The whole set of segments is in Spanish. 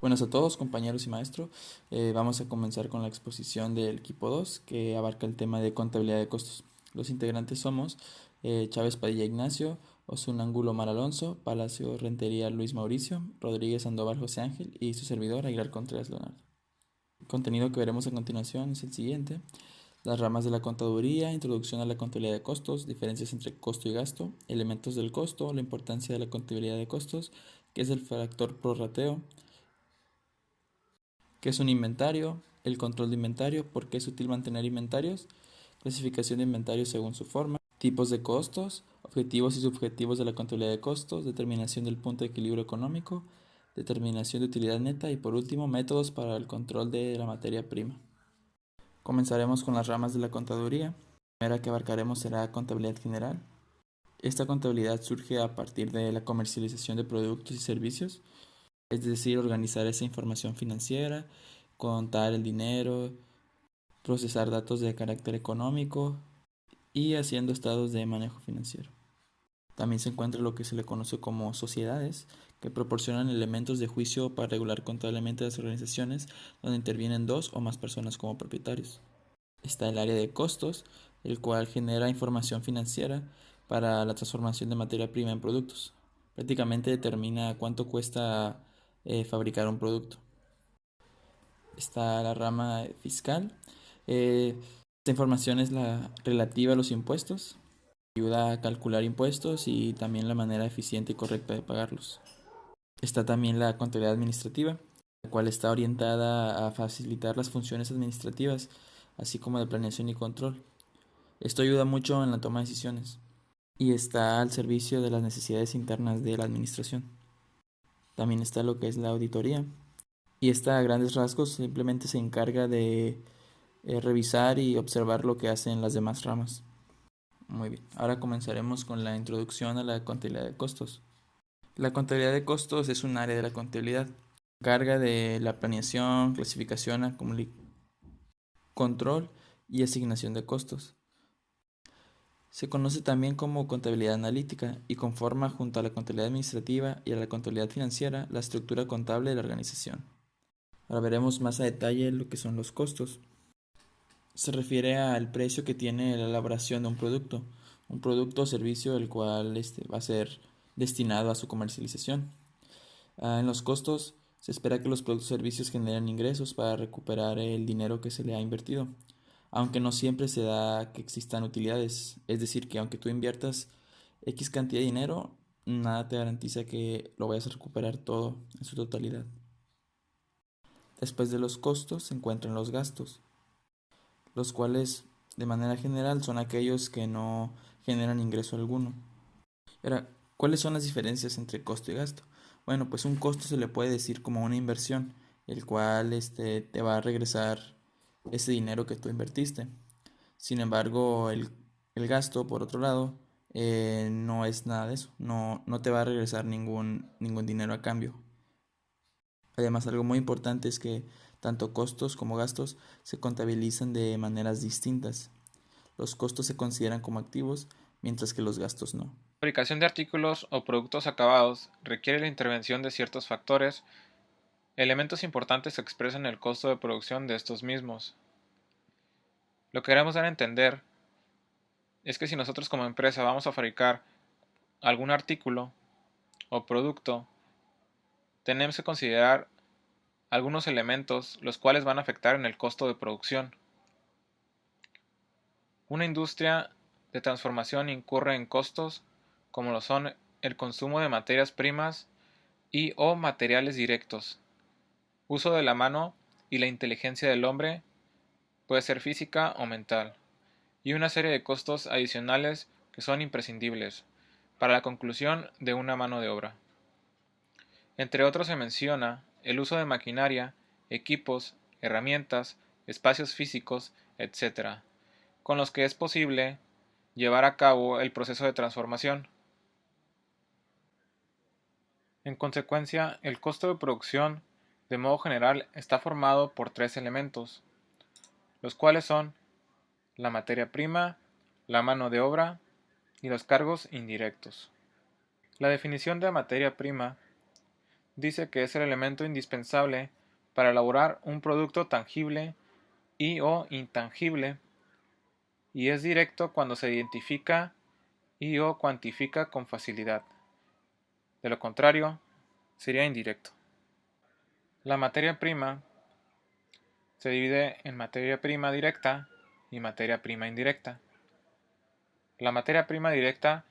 Buenas a todos, compañeros y maestro. Vamos a comenzar con la exposición del equipo 2, que abarca el tema de contabilidad de costos. Los integrantes somos Chávez Padilla Ignacio, Osuna Angulo Mar Alonso, Palacio Rentería Luis Mauricio, Rodríguez Sandoval José Ángel y su servidor Aguilar Contreras Leonardo. El contenido que veremos a continuación es el siguiente: las ramas de la contaduría, introducción a la contabilidad de costos, diferencias entre costo y gasto, elementos del costo, la importancia de la contabilidad de costos, qué es el factor prorrateo, qué es un inventario, el control de inventario, por qué es útil mantener inventarios, clasificación de inventarios según su forma, tipos de costos, objetivos y subjetivos de la contabilidad de costos, determinación del punto de equilibrio económico, determinación de utilidad neta y por último métodos para el control de la materia prima. Comenzaremos con las ramas de la contaduría. La primera que abarcaremos será contabilidad general. Esta contabilidad surge a partir de la comercialización de productos y servicios, es decir, organizar esa información financiera, contar el dinero, procesar datos de carácter económico y haciendo estados de manejo financiero. También se encuentra lo que se le conoce como sociedades, que proporcionan elementos de juicio para regular contablemente las organizaciones donde intervienen dos o más personas como propietarios. Está el área de costos, el cual genera información financiera para la transformación de materia prima en productos. Prácticamente determina cuánto cuesta fabricar un producto. Está la rama fiscal. Esta información es la relativa a los impuestos. Ayuda a calcular impuestos y también la manera eficiente y correcta de pagarlos. Está también la contabilidad administrativa, la cual está orientada a facilitar las funciones administrativas, así como de planeación y control. Esto ayuda mucho en la toma de decisiones y está al servicio de las necesidades internas de la administración. También está lo que es la auditoría, y esta a grandes rasgos simplemente se encarga de revisar y observar lo que hacen las demás ramas. Muy bien, ahora comenzaremos con la introducción a la contabilidad de costos. La contabilidad de costos es un área de la contabilidad. Se encarga de la planeación, clasificación, control y asignación de costos. Se conoce también como contabilidad analítica y conforma junto a la contabilidad administrativa y a la contabilidad financiera la estructura contable de la organización. Ahora veremos más a detalle lo que son los costos. Se refiere al precio que tiene la elaboración de un producto o servicio el cual va a ser destinado a su comercialización. En los costos se espera que los productos o servicios generen ingresos para recuperar el dinero que se le ha invertido, aunque no siempre se da que existan utilidades, es decir, que aunque tú inviertas X cantidad de dinero, nada te garantiza que lo vayas a recuperar todo en su totalidad. Después de los costos se encuentran los gastos, los cuales de manera general son aquellos que no generan ingreso alguno. Ahora, ¿cuáles son las diferencias entre costo y gasto? Bueno, pues un costo se le puede decir como una inversión, el cual te va a regresar ese dinero que tú invertiste. Sin embargo, el gasto, por otro lado, no es nada de eso, no te va a regresar ningún dinero a cambio. Además, algo muy importante es que tanto costos como gastos se contabilizan de maneras distintas. Los costos se consideran como activos, mientras que los gastos no. La fabricación de artículos o productos acabados requiere la intervención de ciertos factores, elementos importantes que expresan el costo de producción de estos mismos. Lo que queremos dar a entender es que si nosotros como empresa vamos a fabricar algún artículo o producto, tenemos que considerar algunos elementos los cuales van a afectar en el costo de producción. Una industria de transformación incurre en costos como lo son el consumo de materias primas y o materiales directos, uso de la mano y la inteligencia del hombre, puede ser física o mental, y una serie de costos adicionales que son imprescindibles para la conclusión de una mano de obra. Entre otros se menciona el uso de maquinaria, equipos, herramientas, espacios físicos, etc., con los que es posible llevar a cabo el proceso de transformación. En consecuencia, el costo de producción, de modo general, está formado por tres elementos, los cuales son la materia prima, la mano de obra y los cargos indirectos. La definición de materia prima dice que es el elemento indispensable para elaborar un producto tangible y o intangible, y es directo cuando se identifica y o cuantifica con facilidad. De lo contrario, sería indirecto. La materia prima se divide en materia prima directa y materia prima indirecta. La materia prima directa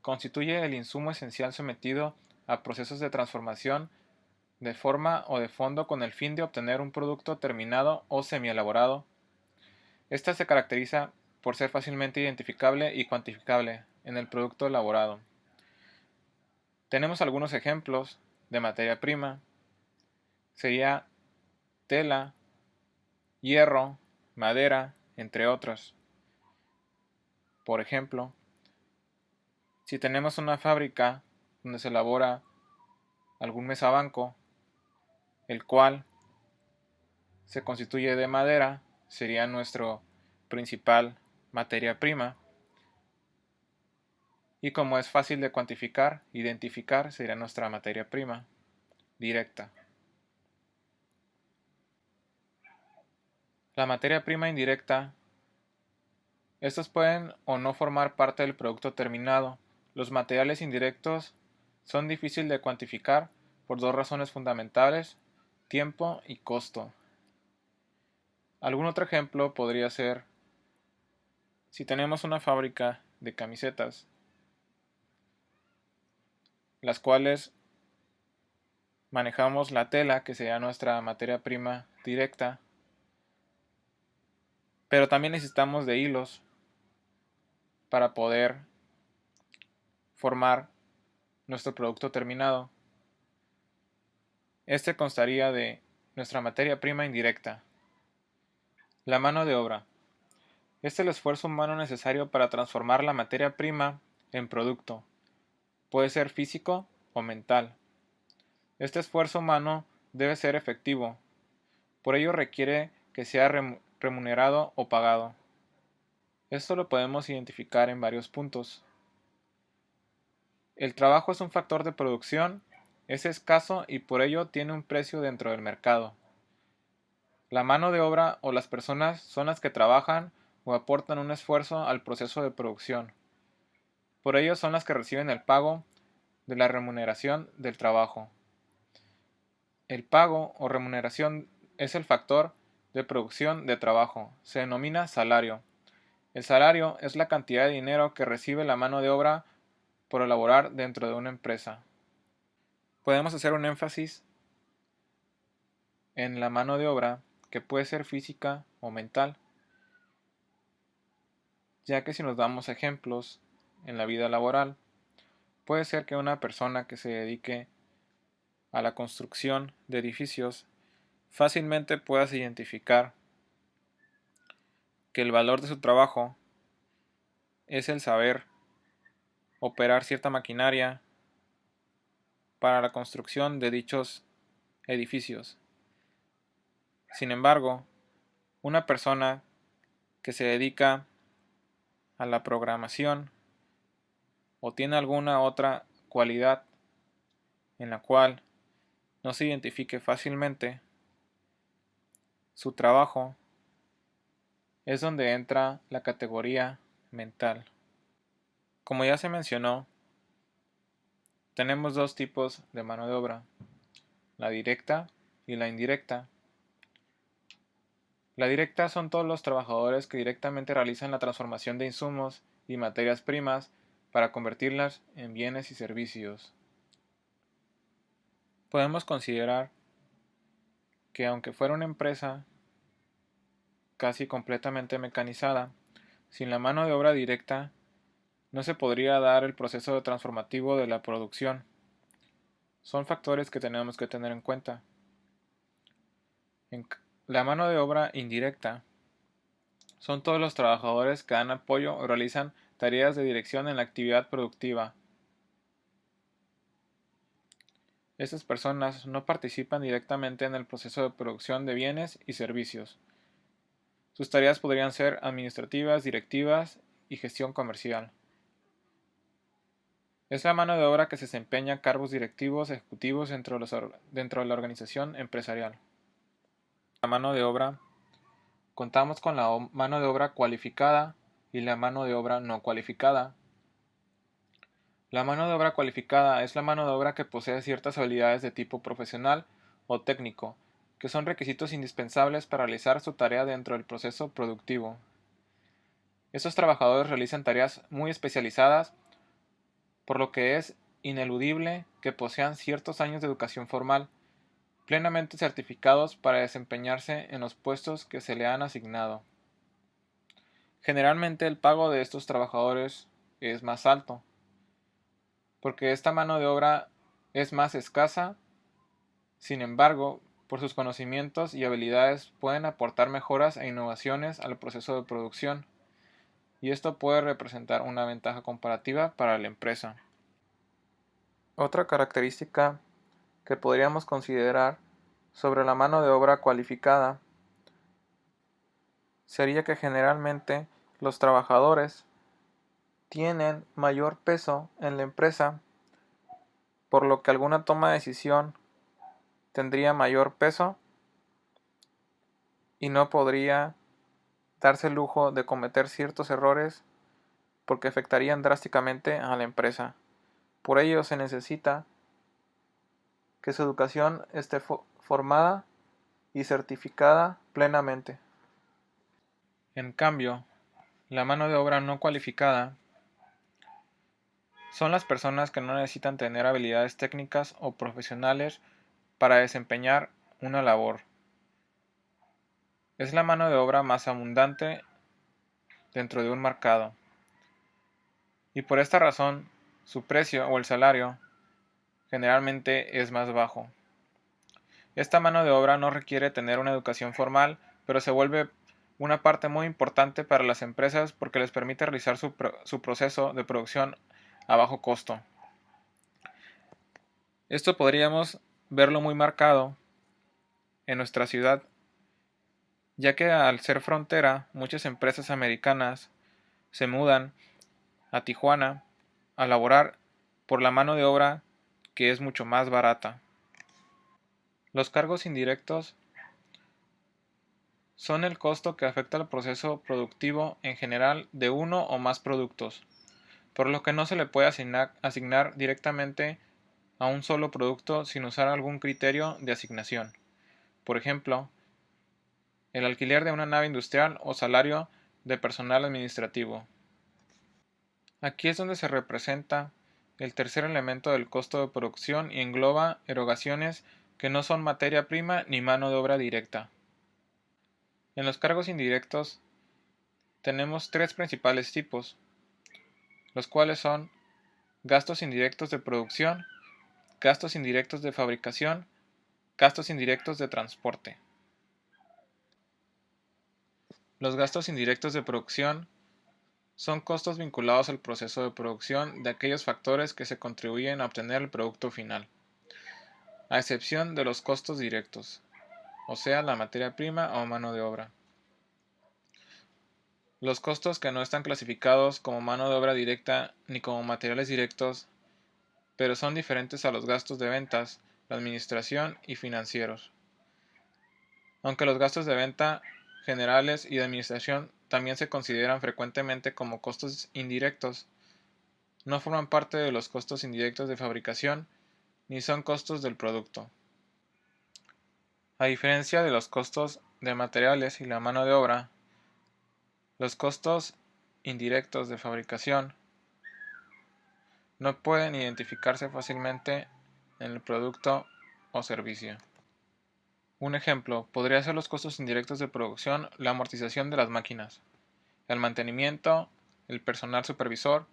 constituye el insumo esencial sometido a procesos de transformación de forma o de fondo con el fin de obtener un producto terminado o semielaborado. Esta se caracteriza por ser fácilmente identificable y cuantificable en el producto elaborado. Tenemos algunos ejemplos de materia prima. Sería tela, hierro, madera, entre otros. Por ejemplo, si tenemos una fábrica donde se elabora algún mesabanco, el cual se constituye de madera, sería nuestro principal materia prima. Y como es fácil de cuantificar, identificar sería nuestra materia prima directa. La materia prima indirecta, estos pueden o no formar parte del producto terminado. Los materiales indirectos son difíciles de cuantificar por dos razones fundamentales: tiempo y costo. Algún otro ejemplo podría ser si tenemos una fábrica de camisetas, las cuales manejamos la tela, que sería nuestra materia prima directa, pero también necesitamos de hilos para poder formar nuestro producto terminado. Este constaría de nuestra materia prima indirecta. La mano de obra. Este es el esfuerzo humano necesario para transformar la materia prima en producto. Puede ser físico o mental. Este esfuerzo humano debe ser efectivo. Por ello requiere que sea remunerado o pagado. Esto lo podemos identificar en varios puntos. El trabajo es un factor de producción, es escaso y por ello tiene un precio dentro del mercado. La mano de obra o las personas son las que trabajan o aportan un esfuerzo al proceso de producción. Por ello son las que reciben el pago de la remuneración del trabajo. El pago o remuneración es el factor de producción de trabajo. Se denomina salario. El salario es la cantidad de dinero que recibe la mano de obra por elaborar dentro de una empresa. Podemos hacer un énfasis en la mano de obra, que puede ser física o mental, ya que si nos damos ejemplos en la vida laboral, puede ser que una persona que se dedique a la construcción de edificios fácilmente puedas identificar que el valor de su trabajo es el saber operar cierta maquinaria para la construcción de dichos edificios. Sin embargo, una persona que se dedica a la programación o tiene alguna otra cualidad en la cual no se identifique fácilmente, su trabajo es donde entra la categoría mental. Como ya se mencionó, tenemos dos tipos de mano de obra, la directa y la indirecta. La directa son todos los trabajadores que directamente realizan la transformación de insumos y materias primas para convertirlas en bienes y servicios. Podemos considerar que aunque fuera una empresa casi completamente mecanizada, sin la mano de obra directa no se podría dar el proceso transformativo de la producción. Son factores que tenemos que tener en cuenta. La mano de obra indirecta son todos los trabajadores que dan apoyo o realizan tareas de dirección en la actividad productiva. Estas personas no participan directamente en el proceso de producción de bienes y servicios. Sus tareas podrían ser administrativas, directivas y gestión comercial. Es la mano de obra que se desempeña cargos directivos ejecutivos dentro de la organización empresarial. La mano de obra, contamos con la mano de obra cualificada y la mano de obra no cualificada. La mano de obra cualificada es la mano de obra que posee ciertas habilidades de tipo profesional o técnico, que son requisitos indispensables para realizar su tarea dentro del proceso productivo. Estos trabajadores realizan tareas muy especializadas, por lo que es ineludible que posean ciertos años de educación formal, plenamente certificados para desempeñarse en los puestos que se le han asignado. Generalmente el pago de estos trabajadores es más alto, porque esta mano de obra es más escasa. Sin embargo, por sus conocimientos y habilidades pueden aportar mejoras e innovaciones al proceso de producción, y esto puede representar una ventaja comparativa para la empresa. Otra característica que podríamos considerar sobre la mano de obra cualificada sería que generalmente los trabajadores tienen mayor peso en la empresa, por lo que alguna toma de decisión tendría mayor peso y no podría darse el lujo de cometer ciertos errores porque afectarían drásticamente a la empresa. Por ello se necesita que su educación esté formada y certificada plenamente. En cambio, la mano de obra no cualificada son las personas que no necesitan tener habilidades técnicas o profesionales para desempeñar una labor. Es la mano de obra más abundante dentro de un mercado, y por esta razón su precio o el salario generalmente es más bajo. Esta mano de obra no requiere tener una educación formal, pero se vuelve una parte muy importante para las empresas porque les permite realizar su proceso de producción a bajo costo. Esto podríamos verlo muy marcado en nuestra ciudad, ya que al ser frontera, muchas empresas americanas se mudan a Tijuana a laborar por la mano de obra que es mucho más barata. Los cargos indirectos son el costo que afecta al proceso productivo en general de uno o más productos, por lo que no se le puede asignar directamente a un solo producto sin usar algún criterio de asignación. Por ejemplo, el alquiler de una nave industrial o salario de personal administrativo. Aquí es donde se representa el tercer elemento del costo de producción y engloba erogaciones que no son materia prima ni mano de obra directa. En los cargos indirectos tenemos tres principales tipos, los cuales son gastos indirectos de producción, gastos indirectos de fabricación, gastos indirectos de transporte. Los gastos indirectos de producción son costos vinculados al proceso de producción de aquellos factores que se contribuyen a obtener el producto final, a excepción de los costos directos, o sea, la materia prima o mano de obra. Los costos que no están clasificados como mano de obra directa ni como materiales directos, pero son diferentes a los gastos de ventas, la administración y financieros. Aunque los gastos de venta generales y de administración también se consideran frecuentemente como costos indirectos, no forman parte de los costos indirectos de fabricación ni son costos del producto. A diferencia de los costos de materiales y la mano de obra, los costos indirectos de fabricación no pueden identificarse fácilmente en el producto o servicio. Un ejemplo podría ser los costos indirectos de producción, la amortización de las máquinas, el mantenimiento, el personal supervisor,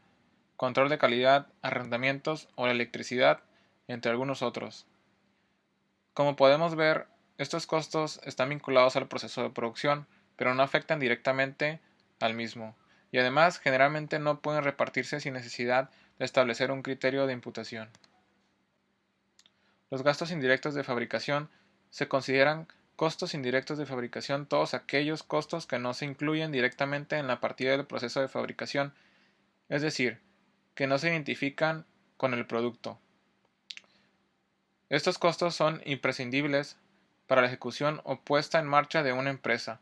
control de calidad, arrendamientos o la electricidad, entre algunos otros. Como podemos ver, estos costos están vinculados al proceso de producción, pero no afectan directamente al mismo, y además generalmente no pueden repartirse sin necesidad de establecer un criterio de imputación. Los gastos indirectos de fabricación se consideran costos indirectos de fabricación todos aquellos costos que no se incluyen directamente en la partida del proceso de fabricación, es decir, que no se identifican con el producto. Estos costos son imprescindibles para la ejecución o puesta en marcha de una empresa,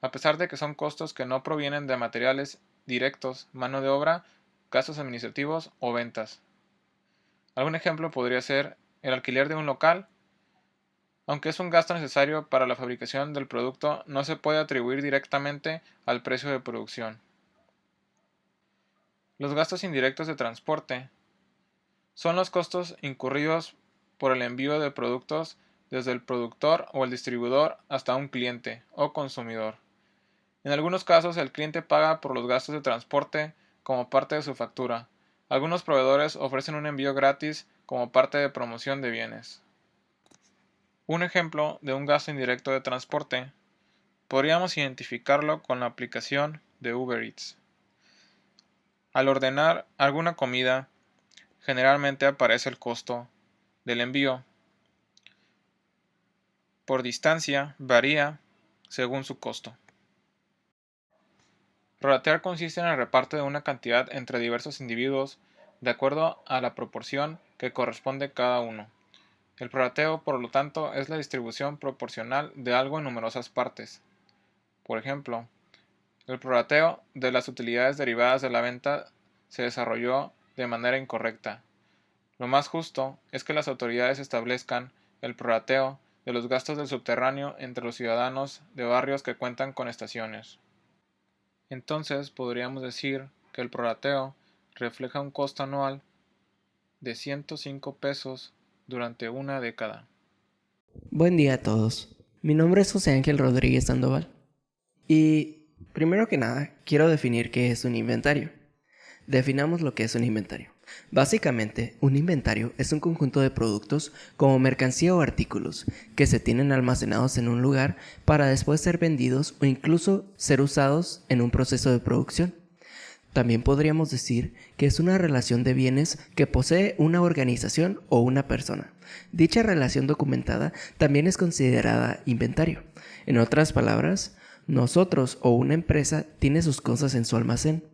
a pesar de que son costos que no provienen de materiales directos, mano de obra, gastos administrativos o ventas. Algún ejemplo podría ser el alquiler de un local. Aunque es un gasto necesario para la fabricación del producto, no se puede atribuir directamente al precio de producción. Los gastos indirectos de transporte son los costos incurridos por el envío de productos desde el productor o el distribuidor hasta un cliente o consumidor. En algunos casos, el cliente paga por los gastos de transporte como parte de su factura. Algunos proveedores ofrecen un envío gratis como parte de promoción de bienes. Un ejemplo de un gasto indirecto de transporte podríamos identificarlo con la aplicación de Uber Eats. Al ordenar alguna comida, generalmente aparece el costo del envío. Por distancia, varía según su costo. Prorratear consiste en el reparto de una cantidad entre diversos individuos de acuerdo a la proporción que corresponde cada uno. El prorrateo, por lo tanto, es la distribución proporcional de algo en numerosas partes. Por ejemplo, el prorrateo de las utilidades derivadas de la venta se desarrolló de manera incorrecta. Lo más justo es que las autoridades establezcan el prorrateo de los gastos del subterráneo entre los ciudadanos de barrios que cuentan con estaciones. Entonces podríamos decir que el prorrateo refleja un costo anual de 105 pesos durante una década. Buen día a todos. Mi nombre es José Ángel Rodríguez Sandoval. Y primero que nada, quiero definir qué es un inventario. Definamos lo que es un inventario. Básicamente, un inventario es un conjunto de productos como mercancía o artículos que se tienen almacenados en un lugar para después ser vendidos o incluso ser usados en un proceso de producción. También podríamos decir que es una relación de bienes que posee una organización o una persona. Dicha relación documentada también es considerada inventario. En otras palabras, nosotros o una empresa tiene sus cosas en su almacén.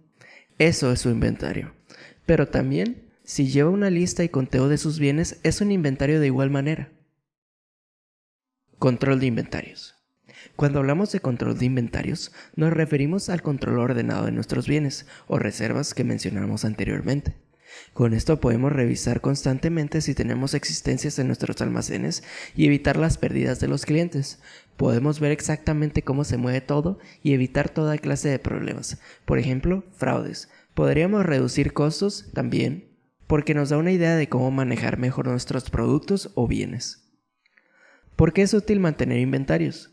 Eso es su inventario. Pero también, si lleva una lista y conteo de sus bienes, es un inventario de igual manera. Control de inventarios. Cuando hablamos de control de inventarios, nos referimos al control ordenado de nuestros bienes o reservas que mencionamos anteriormente. Con esto podemos revisar constantemente si tenemos existencias en nuestros almacenes y evitar las pérdidas de los clientes. Podemos ver exactamente cómo se mueve todo y evitar toda clase de problemas. Por ejemplo, fraudes. Podríamos reducir costos también porque nos da una idea de cómo manejar mejor nuestros productos o bienes. ¿Por qué es útil mantener inventarios?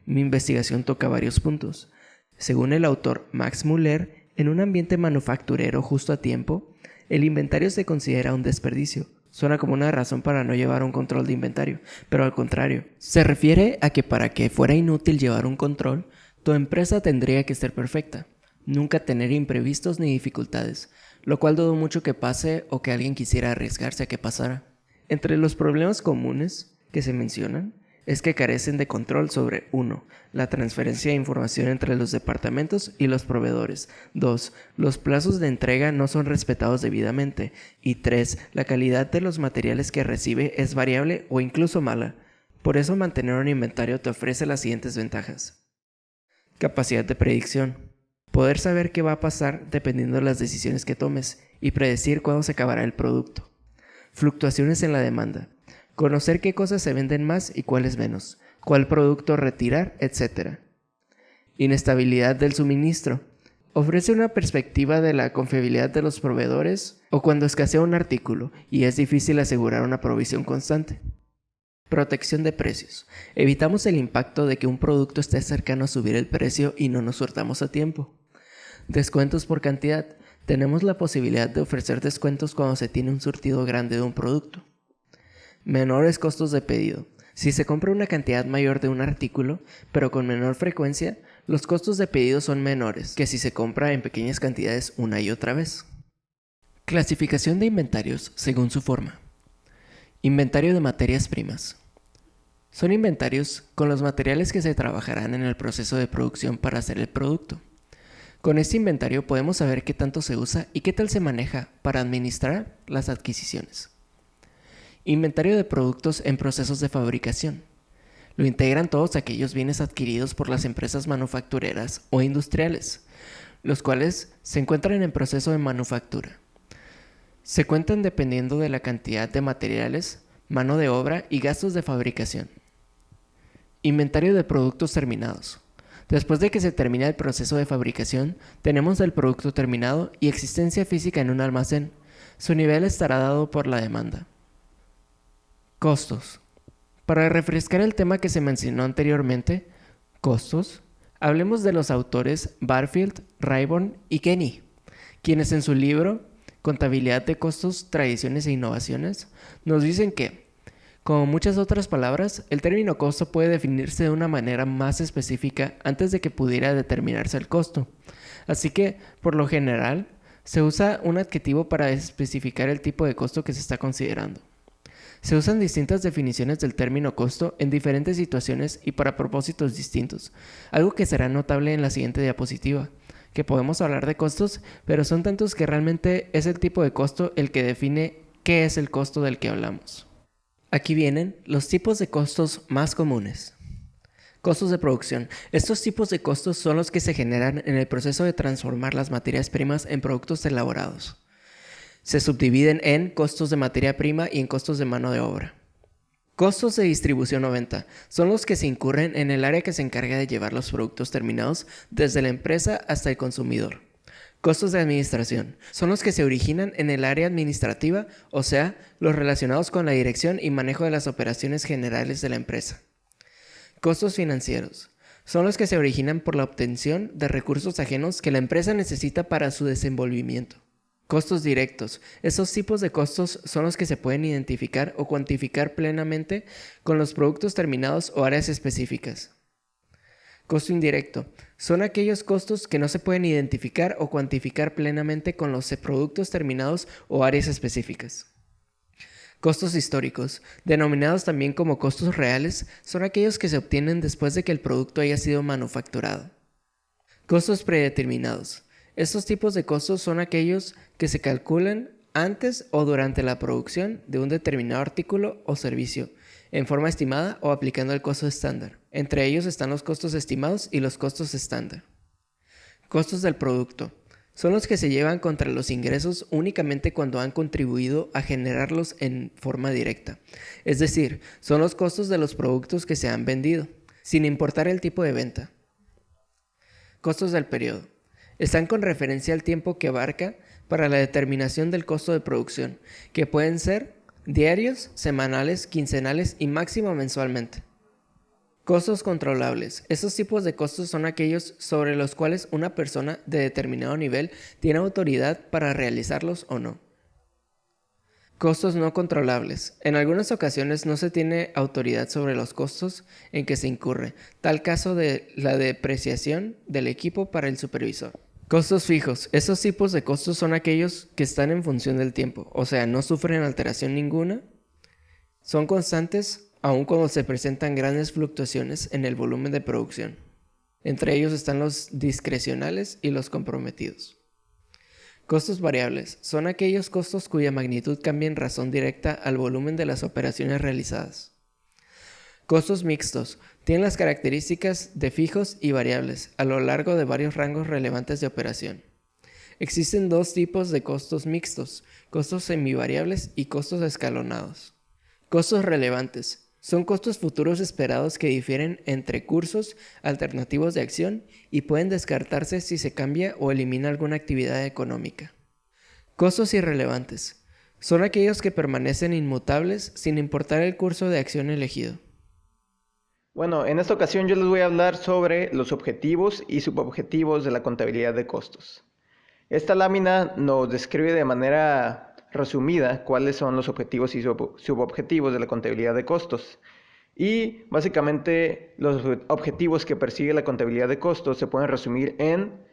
Mi investigación toca varios puntos. Según el autor Max Muller, en un ambiente manufacturero justo a tiempo, el inventario se considera un desperdicio. Suena como una razón para no llevar un control de inventario, pero al contrario, se refiere a que para que fuera inútil llevar un control, tu empresa tendría que ser perfecta, nunca tener imprevistos ni dificultades, lo cual dudo mucho que pase o que alguien quisiera arriesgarse a que pasara. Entre los problemas comunes que se mencionan, es que carecen de control sobre 1. La transferencia de información entre los departamentos y los proveedores. 2. Los plazos de entrega no son respetados debidamente. Y 3. La calidad de los materiales que recibe es variable o incluso mala. Por eso mantener un inventario te ofrece las siguientes ventajas. Capacidad de predicción. Poder saber qué va a pasar dependiendo de las decisiones que tomes y predecir cuándo se acabará el producto. Fluctuaciones en la demanda. Conocer qué cosas se venden más y cuáles menos, cuál producto retirar, etc. Inestabilidad del suministro. Ofrece una perspectiva de la confiabilidad de los proveedores o cuando escasea un artículo y es difícil asegurar una provisión constante. Protección de precios. Evitamos el impacto de que un producto esté cercano a subir el precio y no nos surtamos a tiempo. Descuentos por cantidad. Tenemos la posibilidad de ofrecer descuentos cuando se tiene un surtido grande de un producto. Menores costos de pedido. Si se compra una cantidad mayor de un artículo, pero con menor frecuencia, los costos de pedido son menores que si se compra en pequeñas cantidades una y otra vez. Clasificación de inventarios según su forma. Inventario de materias primas. Son inventarios con los materiales que se trabajarán en el proceso de producción para hacer el producto. Con este inventario podemos saber qué tanto se usa y qué tal se maneja para administrar las adquisiciones. Inventario de productos en procesos de fabricación. Lo integran todos aquellos bienes adquiridos por las empresas manufactureras o industriales, los cuales se encuentran en proceso de manufactura. Se cuentan dependiendo de la cantidad de materiales, mano de obra y gastos de fabricación. Inventario de productos terminados. Después de que se termina el proceso de fabricación, tenemos el producto terminado y existencia física en un almacén. Su nivel estará dado por la demanda. Costos. Para refrescar el tema que se mencionó anteriormente, costos, hablemos de los autores Barfield, Rayburn y Kenny, quienes en su libro Contabilidad de costos, tradiciones e innovaciones, nos dicen que, como muchas otras palabras, el término costo puede definirse de una manera más específica antes de que pudiera determinarse el costo. Así que, por lo general, se usa un adjetivo para especificar el tipo de costo que se está considerando. Se usan distintas definiciones del término costo en diferentes situaciones y para propósitos distintos, algo que será notable en la siguiente diapositiva, que podemos hablar de costos, pero son tantos que realmente es el tipo de costo el que define qué es el costo del que hablamos. Aquí vienen los tipos de costos más comunes. Costos de producción. Estos tipos de costos son los que se generan en el proceso de transformar las materias primas en productos elaborados. Se subdividen en costos de materia prima y en costos de mano de obra. Costos de distribución o venta son los que se incurren en el área que se encarga de llevar los productos terminados desde la empresa hasta el consumidor. Costos de administración son los que se originan en el área administrativa, o sea, los relacionados con la dirección y manejo de las operaciones generales de la empresa. Costos financieros son los que se originan por la obtención de recursos ajenos que la empresa necesita para su desenvolvimiento. Costos directos. Esos tipos de costos son los que se pueden identificar o cuantificar plenamente con los productos terminados o áreas específicas. Costo indirecto. Son aquellos costos que no se pueden identificar o cuantificar plenamente con los productos terminados o áreas específicas. Costos históricos, denominados también como costos reales, son aquellos que se obtienen después de que el producto haya sido manufacturado. Costos predeterminados. Estos tipos de costos son aquellos que se calculan antes o durante la producción de un determinado artículo o servicio, en forma estimada o aplicando el costo estándar. Entre ellos están los costos estimados y los costos estándar. Costos del producto. Son los que se llevan contra los ingresos únicamente cuando han contribuido a generarlos en forma directa. Es decir, son los costos de los productos que se han vendido, sin importar el tipo de venta. Costos del periodo. Están con referencia al tiempo que abarca para la determinación del costo de producción, que pueden ser diarios, semanales, quincenales y máximo mensualmente. Costos controlables. Estos tipos de costos son aquellos sobre los cuales una persona de determinado nivel tiene autoridad para realizarlos o no. Costos no controlables. En algunas ocasiones no se tiene autoridad sobre los costos en que se incurre, tal caso de la depreciación del equipo para el supervisor. Costos fijos. Estos tipos de costos son aquellos que están en función del tiempo, o sea, no sufren alteración ninguna, son constantes aun cuando se presentan grandes fluctuaciones en el volumen de producción. Entre ellos están los discrecionales y los comprometidos. Costos variables. Son aquellos costos cuya magnitud cambia en razón directa al volumen de las operaciones realizadas. Costos mixtos. Tienen las características de fijos y variables a lo largo de varios rangos relevantes de operación. Existen dos tipos de costos mixtos, costos semivariables y costos escalonados. Costos relevantes. Son costos futuros esperados que difieren entre cursos alternativos de acción y pueden descartarse si se cambia o elimina alguna actividad económica. Costos irrelevantes. Son aquellos que permanecen inmutables sin importar el curso de acción elegido. Bueno, en esta ocasión yo les voy a hablar sobre los objetivos y subobjetivos de la contabilidad de costos. Esta lámina nos describe de manera resumida cuáles son los objetivos y subobjetivos de la contabilidad de costos. Y básicamente los objetivos que persigue la contabilidad de costos se pueden resumir en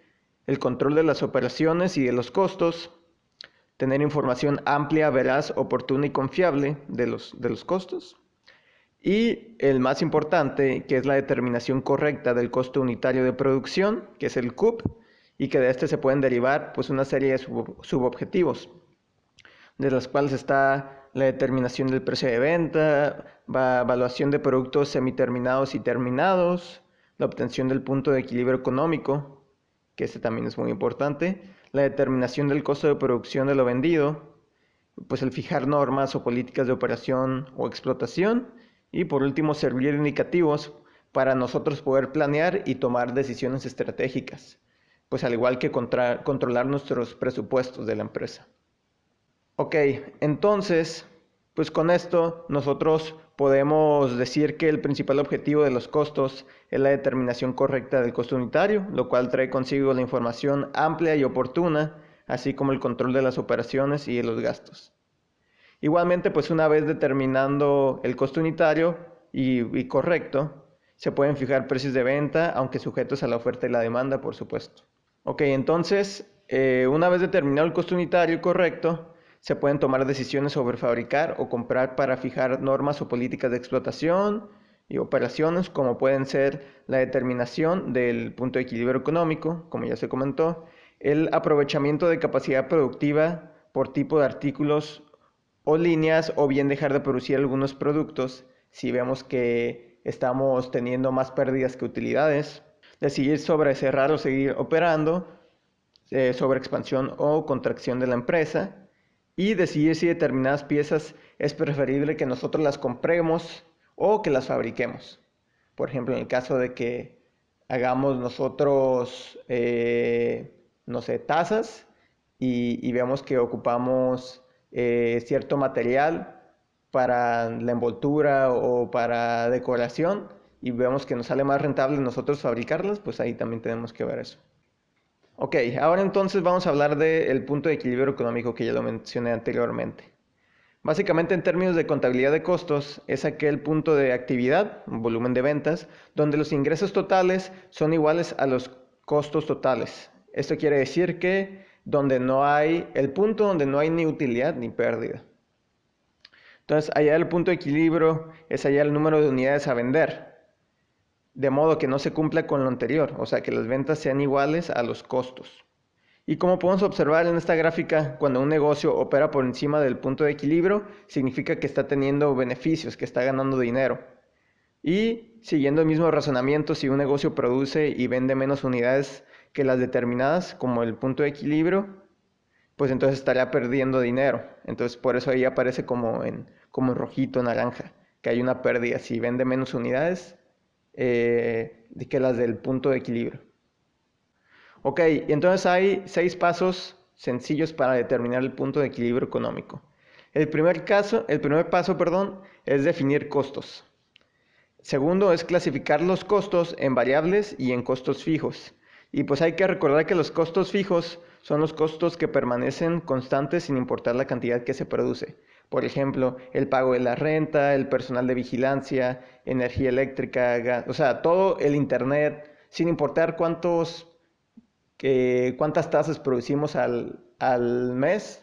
el control de las operaciones y de los costos, tener información amplia, veraz, oportuna y confiable de los costos, y el más importante, que es la determinación correcta del costo unitario de producción, que es el CUP, y que de este se pueden derivar pues una serie de subobjetivos, de los cuales está la determinación del precio de venta, evaluación de productos semiterminados y terminados, la obtención del punto de equilibrio económico, que este también es muy importante, la determinación del costo de producción de lo vendido, pues el fijar normas o políticas de operación o explotación, y por último servir de indicativos para nosotros poder planear y tomar decisiones estratégicas, pues al igual que controlar nuestros presupuestos de la empresa. Ok, entonces, pues con esto nosotros podemos decir que el principal objetivo de los costos es la determinación correcta del costo unitario, lo cual trae consigo la información amplia y oportuna, así como el control de las operaciones y de los gastos. Igualmente, pues una vez determinando el costo unitario y correcto, se pueden fijar precios de venta, aunque sujetos a la oferta y la demanda, por supuesto. Ok, entonces, una vez determinado el costo unitario correcto, se pueden tomar decisiones sobre fabricar o comprar para fijar normas o políticas de explotación y operaciones, como pueden ser la determinación del punto de equilibrio económico, como ya se comentó, el aprovechamiento de capacidad productiva por tipo de artículos o líneas, o bien dejar de producir algunos productos si vemos que estamos teniendo más pérdidas que utilidades, decidir sobre cerrar o seguir operando, sobre expansión o contracción de la empresa, y decidir si determinadas piezas es preferible que nosotros las compremos o que las fabriquemos. Por ejemplo, en el caso de que hagamos nosotros, no sé, tazas y veamos que ocupamos cierto material para la envoltura o para decoración y vemos que nos sale más rentable nosotros fabricarlas, pues ahí también tenemos que ver eso. Ok, ahora entonces vamos a hablar del punto de equilibrio económico que ya lo mencioné anteriormente. Básicamente, en términos de contabilidad de costos, es aquel punto de actividad, volumen de ventas, donde los ingresos totales son iguales a los costos totales. Esto quiere decir que el punto donde no hay ni utilidad ni pérdida. Entonces, allá el punto de equilibrio es allá el número de unidades a vender, de modo que no se cumpla con lo anterior, o sea, que las ventas sean iguales a los costos. Y como podemos observar en esta gráfica, cuando un negocio opera por encima del punto de equilibrio, significa que está teniendo beneficios, que está ganando dinero. Y siguiendo el mismo razonamiento, si un negocio produce y vende menos unidades que las determinadas, como el punto de equilibrio, pues entonces estaría perdiendo dinero. Entonces por eso ahí aparece como en rojito, naranja, que hay una pérdida si vende menos unidades que las del punto de equilibrio. Ok, entonces hay 6 pasos sencillos para determinar el punto de equilibrio económico. El primer paso, es definir costos. Segundo es clasificar los costos en variables y en costos fijos. Y pues hay que recordar que los costos fijos son los costos que permanecen constantes sin importar la cantidad que se produce. Por ejemplo, el pago de la renta, el personal de vigilancia, energía eléctrica, gas, o sea, todo el internet, sin importar cuántas tazas producimos al mes,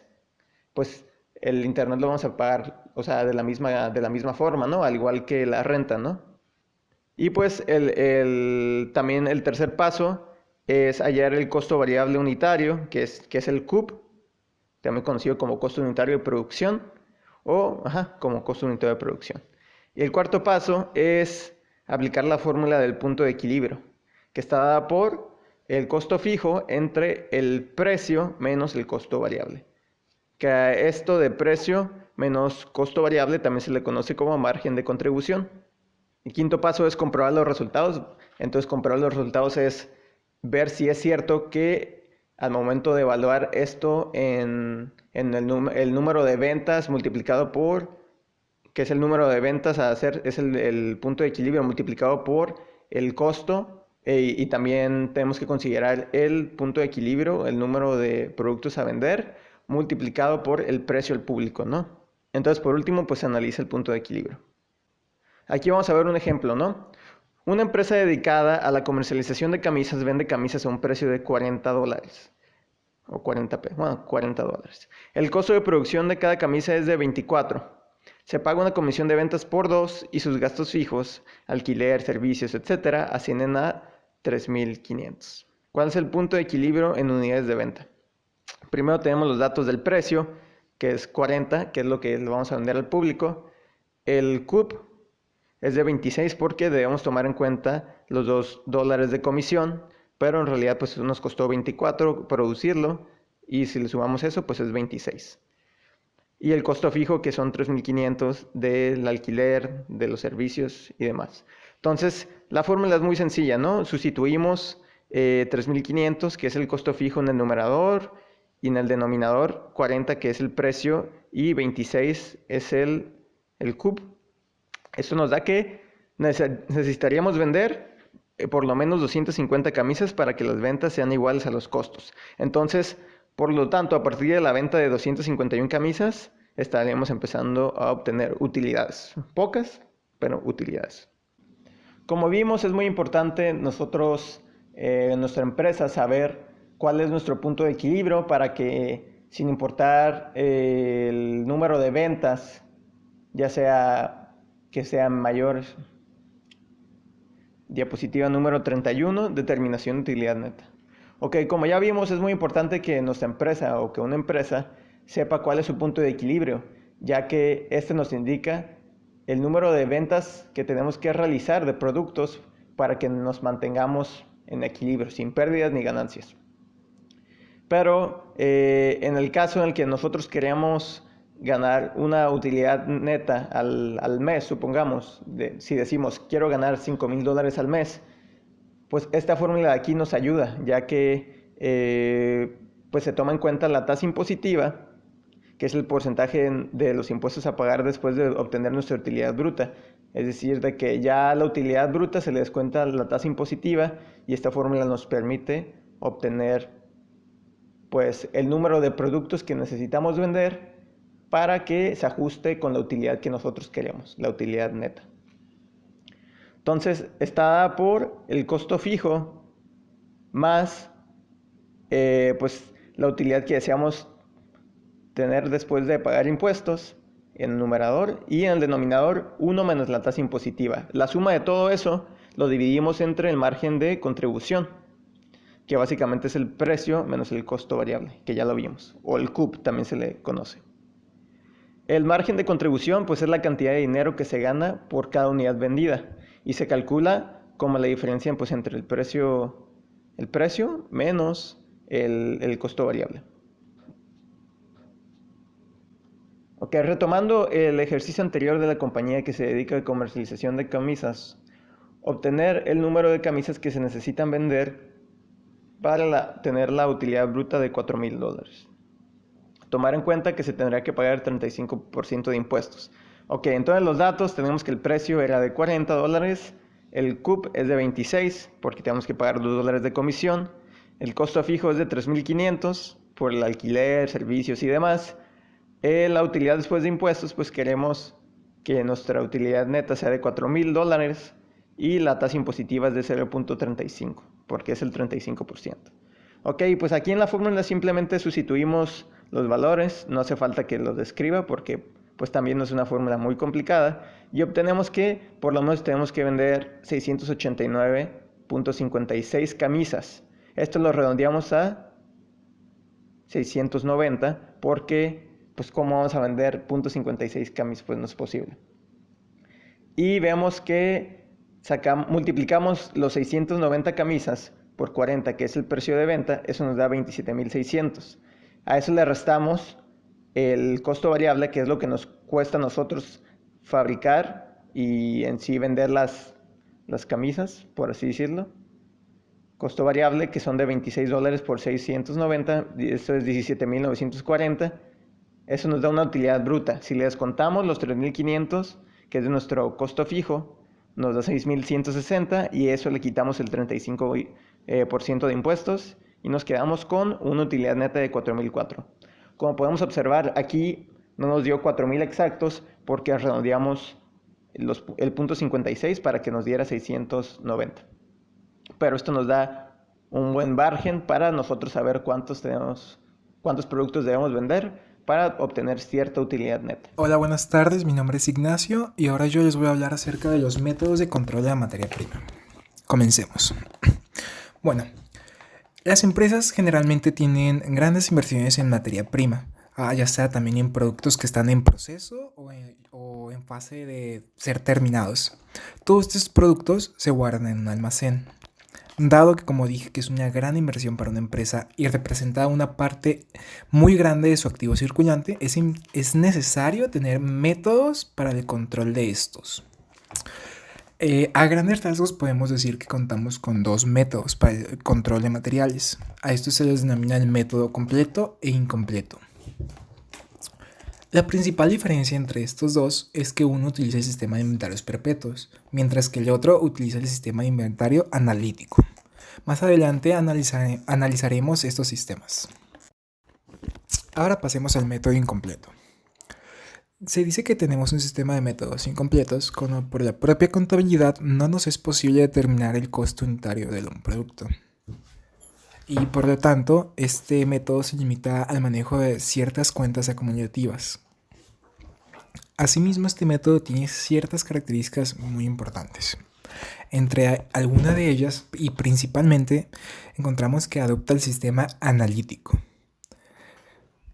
pues el internet lo vamos a pagar, o sea, de la misma forma, ¿no? Al igual que la renta, ¿no? Y pues también el tercer paso es hallar el costo variable unitario, que es el CUP, también conocido como costo unitario de producción, o como costo unitario de producción. Y el cuarto paso es aplicar la fórmula del punto de equilibrio, que está dada por el costo fijo entre el precio menos el costo variable. Que a esto de precio menos costo variable también se le conoce como margen de contribución. El quinto paso es comprobar los resultados. Entonces, comprobar los resultados es ver si es cierto que al momento de evaluar esto en el número de ventas multiplicado por, que es el número de ventas a hacer, es el punto de equilibrio multiplicado por el costo, y también tenemos que considerar el punto de equilibrio, el número de productos a vender, multiplicado por el precio al público, ¿no? Entonces, por último, pues se analiza el punto de equilibrio. Aquí vamos a ver un ejemplo, ¿no? Una empresa dedicada a la comercialización de camisas vende camisas a un precio de $40 o 40 dólares. El costo de producción de cada camisa es de 24. Se paga una comisión de ventas por 2 y sus gastos fijos, alquiler, servicios, etcétera, ascienden a 3,500. ¿Cuál es el punto de equilibrio en unidades de venta? Primero tenemos los datos del precio, que es 40, que es lo que le vamos a vender al público. El CUP es de 26 porque debemos tomar en cuenta los $2 de comisión, pero en realidad pues nos costó 24 producirlo y si le sumamos eso pues es 26. Y el costo fijo que son 3.500 del alquiler, de los servicios y demás. Entonces la fórmula es muy sencilla, ¿no? Sustituimos 3.500 que es el costo fijo en el numerador y en el denominador 40 que es el precio y 26 es el CUP. Esto nos da que necesitaríamos vender por lo menos 250 camisas para que las ventas sean iguales a los costos. Entonces, por lo tanto, a partir de la venta de 251 camisas, estaríamos empezando a obtener utilidades. Pocas, pero utilidades. Como vimos, es muy importante nosotros, en nuestra empresa, saber cuál es nuestro punto de equilibrio para que, sin importar el número de ventas, ya sea que sean mayores. Diapositiva número 31, determinación de utilidad neta. Ok, como ya vimos, es muy importante que nuestra empresa o que una empresa sepa cuál es su punto de equilibrio, ya que este nos indica el número de ventas que tenemos que realizar de productos para que nos mantengamos en equilibrio, sin pérdidas ni ganancias. Pero en el caso en el que nosotros queremos ganar una utilidad neta al mes, supongamos, si decimos quiero ganar $5,000 al mes, pues esta fórmula de aquí nos ayuda, ya que pues se toma en cuenta la tasa impositiva, que es el porcentaje de los impuestos a pagar después de obtener nuestra utilidad bruta. Es decir, de que ya a la utilidad bruta se le descuenta la tasa impositiva y esta fórmula nos permite obtener pues el número de productos que necesitamos vender para que se ajuste con la utilidad que nosotros queremos, la utilidad neta. Entonces está dada por el costo fijo más pues la utilidad que deseamos tener después de pagar impuestos en el numerador y en el denominador 1 menos la tasa impositiva. La suma de todo eso lo dividimos entre el margen de contribución, que básicamente es el precio menos el costo variable, que ya lo vimos, o el CUP también se le conoce. El margen de contribución pues es la cantidad de dinero que se gana por cada unidad vendida y se calcula como la diferencia pues, entre el precio menos el costo variable. Ok, retomando el ejercicio anterior de la compañía que se dedica a comercialización de camisas, obtener el número de camisas que se necesitan vender para tener la utilidad bruta de $4,000. Tomar en cuenta que se tendrá que pagar 35% de impuestos. Ok, entonces los datos tenemos que el precio era de $40, el CUP es de 26 porque tenemos que pagar $2 de comisión, el costo fijo es de 3.500 por el alquiler, servicios y demás. La utilidad después de impuestos, pues queremos que nuestra utilidad neta sea de $4,000 y la tasa impositiva es de 0.35 porque es el 35%. Ok, pues aquí en la fórmula simplemente sustituimos los valores, no hace falta que los describa porque pues también no es una fórmula muy complicada y obtenemos que por lo menos tenemos que vender 689.56 camisas. Esto lo redondeamos a 690 porque pues cómo vamos a vender .56 camisas, pues no es posible. Y vemos que multiplicamos los 690 camisas por 40, que es el precio de venta, eso nos da 27.600. A eso le restamos el costo variable, que es lo que nos cuesta a nosotros fabricar y en sí vender las camisas, por así decirlo. Costo variable, que son de $26 por 690, eso es 17.940. Eso nos da una utilidad bruta. Si le descontamos los 3.500, que es de nuestro costo fijo, nos da 6.160 y eso le quitamos el 35% de impuestos y nos quedamos con una utilidad neta de 4.004. Como podemos observar, aquí no nos dio 4.000 exactos porque redondeamos el .56 para que nos diera 690. Pero esto nos da un buen margen para nosotros saber cuántos productos debemos vender para obtener cierta utilidad neta. Hola, buenas tardes, mi nombre es Ignacio y ahora yo les voy a hablar acerca de los métodos de control de la materia prima. Comencemos. Bueno, Las empresas generalmente tienen grandes inversiones en materia prima, ya sea también en productos que están en proceso o en fase de ser terminados. Todos estos productos se guardan en un almacén. Dado que, como dije, que es una gran inversión para una empresa y representa una parte muy grande de su activo circulante, es necesario tener métodos para el control de estos. A grandes rasgos podemos decir que contamos con dos métodos para el control de materiales. A esto se les denomina el método completo e incompleto. La principal diferencia entre estos dos es que uno utiliza el sistema de inventarios perpetuos, mientras que el otro utiliza el sistema de inventario analítico. Más adelante analizaremos estos sistemas. Ahora pasemos al método incompleto. Se dice que tenemos un sistema de métodos incompletos cuando por la propia contabilidad no nos es posible determinar el costo unitario de un producto. Y por lo tanto, este método se limita al manejo de ciertas cuentas acumulativas. Asimismo, este método tiene ciertas características muy importantes. Entre algunas de ellas, y principalmente, encontramos que adopta el sistema analítico.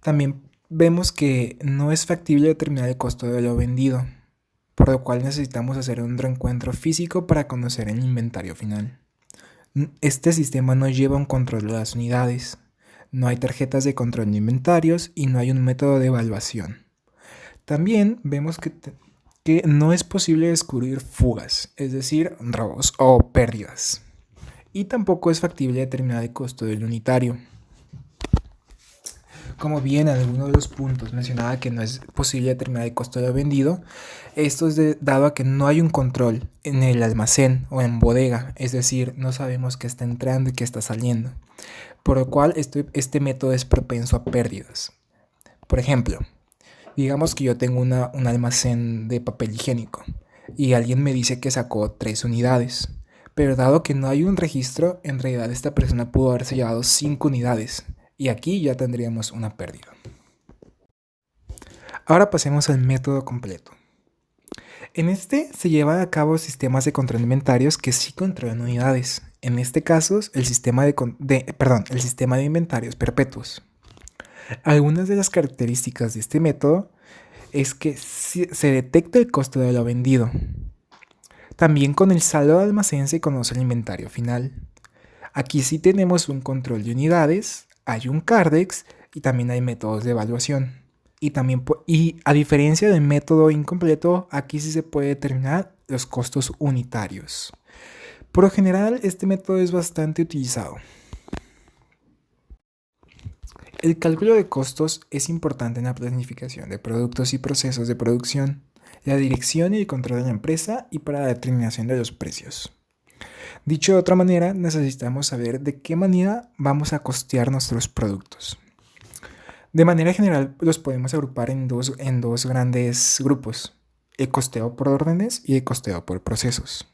También vemos que no es factible determinar el costo de lo vendido, por lo cual necesitamos hacer un reencuentro físico para conocer el inventario final. Este sistema no lleva un control de las unidades, no hay tarjetas de control de inventarios y no hay un método de evaluación. También vemos que no es posible descubrir fugas, es decir, robos o pérdidas. Y tampoco es factible determinar el costo del unitario. Como bien en alguno de los puntos mencionaba que no es posible determinar el costo de lo vendido, esto es dado a que no hay un control en el almacén o en bodega, es decir, no sabemos qué está entrando y qué está saliendo, por lo cual este método es propenso a pérdidas. Por ejemplo, digamos que yo tengo un almacén de papel higiénico y alguien me dice que sacó 3 unidades, pero dado que no hay un registro, en realidad esta persona pudo haberse llevado 5 unidades. Y aquí ya tendríamos una pérdida. Ahora pasemos al método completo. En este se llevan a cabo sistemas de control de inventarios que sí controlan unidades. En este caso, el sistema de inventarios perpetuos. Algunas de las características de este método es que se detecta el costo de lo vendido. También con el saldo de almacén se conoce el inventario final. Aquí sí tenemos un control de unidades, hay un Cardex y también hay métodos de evaluación. Y a diferencia del método incompleto, aquí sí se puede determinar los costos unitarios. Por lo general, este método es bastante utilizado. El cálculo de costos es importante en la planificación de productos y procesos de producción, la dirección y el control de la empresa y para la determinación de los precios. Dicho de otra manera, necesitamos saber de qué manera vamos a costear nuestros productos. De manera general, los podemos agrupar en dos grandes grupos: el costeo por órdenes y el costeo por procesos.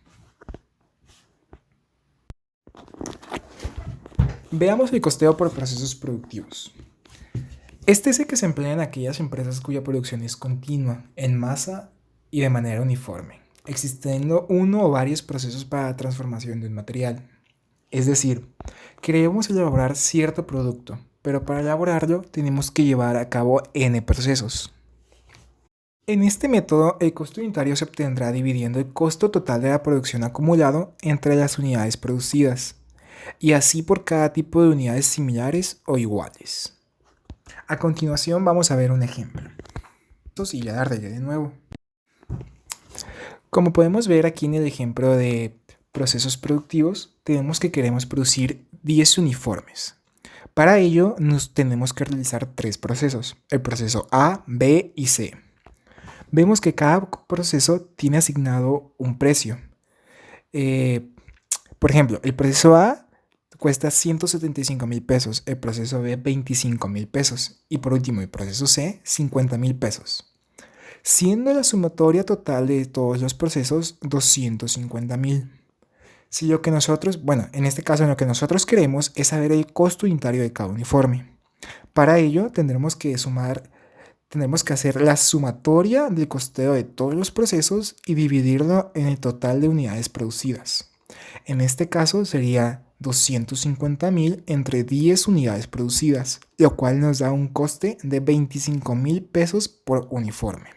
Veamos el costeo por procesos productivos. Este es el que se emplea en aquellas empresas cuya producción es continua, en masa y de manera uniforme, existiendo uno o varios procesos para la transformación de un material. Es decir, queremos elaborar cierto producto, pero para elaborarlo tenemos que llevar a cabo n procesos. En este método, el costo unitario se obtendrá dividiendo el costo total de la producción acumulado entre las unidades producidas, y así por cada tipo de unidades similares o iguales. A continuación vamos a ver un ejemplo. Y ya darle de nuevo. Como podemos ver aquí en el ejemplo de procesos productivos, tenemos que queremos producir 10 uniformes. Para ello tenemos que realizar 3 procesos, el proceso A, B y C. Vemos que cada proceso tiene asignado un precio. Por ejemplo, el proceso A cuesta 175,000 pesos, el proceso B 25,000 pesos y por último el proceso C 50,000 pesos. Siendo la sumatoria total de todos los procesos 250,000. Si lo que nosotros, en este caso lo que nosotros queremos es saber el costo unitario de cada uniforme. Para ello tendremos que hacer la sumatoria del costeo de todos los procesos y dividirlo en el total de unidades producidas. En este caso sería 250.000 entre 10 unidades producidas, lo cual nos da un coste de 25.000 pesos por uniforme.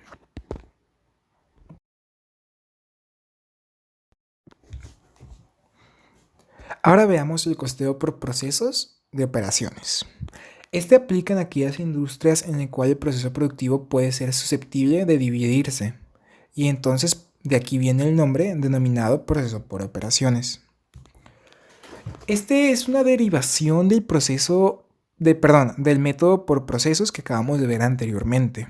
Ahora veamos el costeo por procesos de operaciones. Este aplica en aquellas industrias en las cuales el proceso productivo puede ser susceptible de dividirse, y entonces de aquí viene el nombre denominado proceso por operaciones. Este es una derivación del del método por procesos que acabamos de ver anteriormente.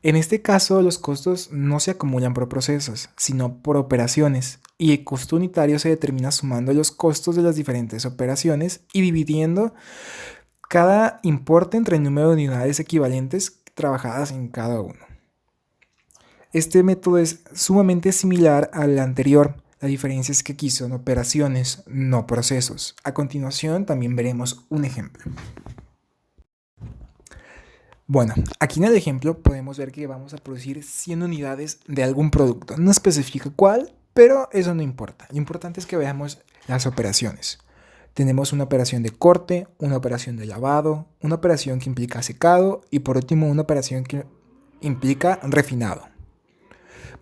En este caso, los costos no se acumulan por procesos, sino por operaciones, y el costo unitario se determina sumando los costos de las diferentes operaciones y dividiendo cada importe entre el número de unidades equivalentes trabajadas en cada uno. Este método es sumamente similar al anterior. La diferencia es que aquí son operaciones, no procesos. A continuación también veremos un ejemplo. Bueno, aquí en el ejemplo podemos ver que vamos a producir 100 unidades de algún producto. No especifica cuál, pero eso no importa. Lo importante es que veamos las operaciones. Tenemos una operación de corte, una operación de lavado, una operación que implica secado y por último una operación que implica refinado.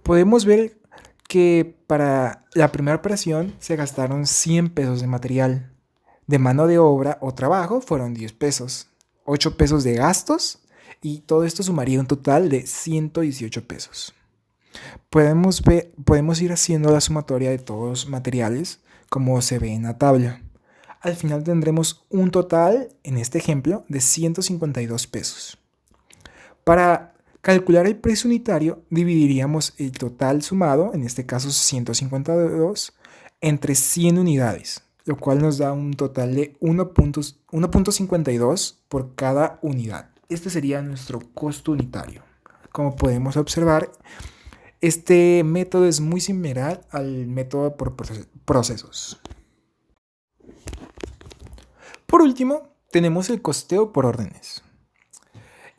Podemos ver que para la primera operación se gastaron 100 pesos de material. De mano de obra o trabajo fueron 10 pesos, 8 pesos de gastos y todo esto sumaría un total de 118 pesos. Podemos ir haciendo la sumatoria de todos los materiales como se ve en la tabla. Al final tendremos un total, en este ejemplo, de 152 pesos. Para calcular el precio unitario, dividiríamos el total sumado, en este caso 152, entre 100 unidades, lo cual nos da un total de 1.52 por cada unidad. Este sería nuestro costo unitario. Como podemos observar, este método es muy similar al método por procesos. Por último, tenemos el costeo por órdenes.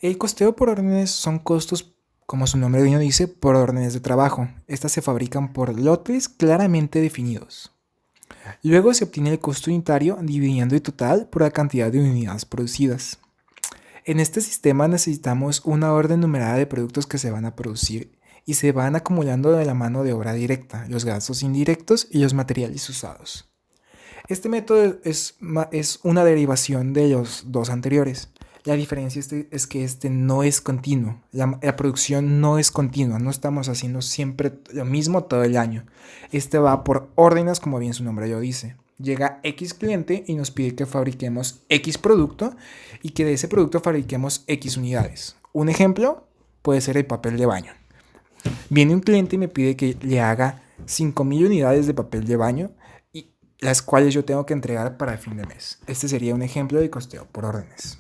El costeo por órdenes son costos, como su nombre bien dice, por órdenes de trabajo. Estas se fabrican por lotes claramente definidos. Luego se obtiene el costo unitario dividiendo el total por la cantidad de unidades producidas. En este sistema necesitamos una orden numerada de productos que se van a producir y se van acumulando de la mano de obra directa, los gastos indirectos y los materiales usados. Este método es una derivación de los dos anteriores. La diferencia es que este no es continuo, la producción no es continua, no estamos haciendo siempre lo mismo todo el año. Este va por órdenes, como bien su nombre lo dice. Llega X cliente y nos pide que fabriquemos X producto y que de ese producto fabriquemos X unidades. Un ejemplo puede ser el papel de baño. Viene un cliente y me pide que le haga 5.000 unidades de papel de baño y las cuales yo tengo que entregar para el fin de mes. Este sería un ejemplo de costeo por órdenes.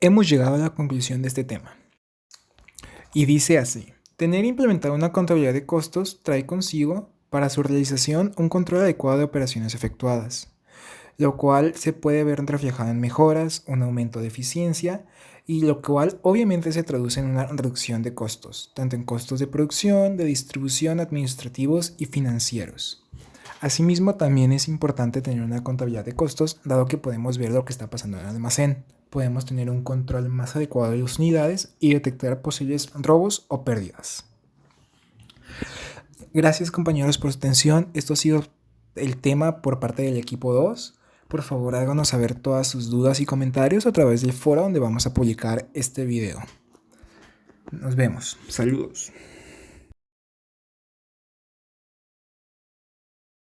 Hemos llegado a la conclusión de este tema. Y dice así: tener implementada una contabilidad de costos trae consigo para su realización un control adecuado de operaciones efectuadas, lo cual se puede ver reflejado en mejoras, un aumento de eficiencia y lo cual obviamente se traduce en una reducción de costos, tanto en costos de producción, de distribución, administrativos y financieros. Asimismo, también es importante tener una contabilidad de costos, dado que podemos ver lo que está pasando en el almacén. Podemos tener un control más adecuado de las unidades y detectar posibles robos o pérdidas. Gracias compañeros por su atención. Esto ha sido el tema por parte del equipo 2. Por favor, háganos saber todas sus dudas y comentarios a través del foro donde vamos a publicar este video. Nos vemos. Saludos.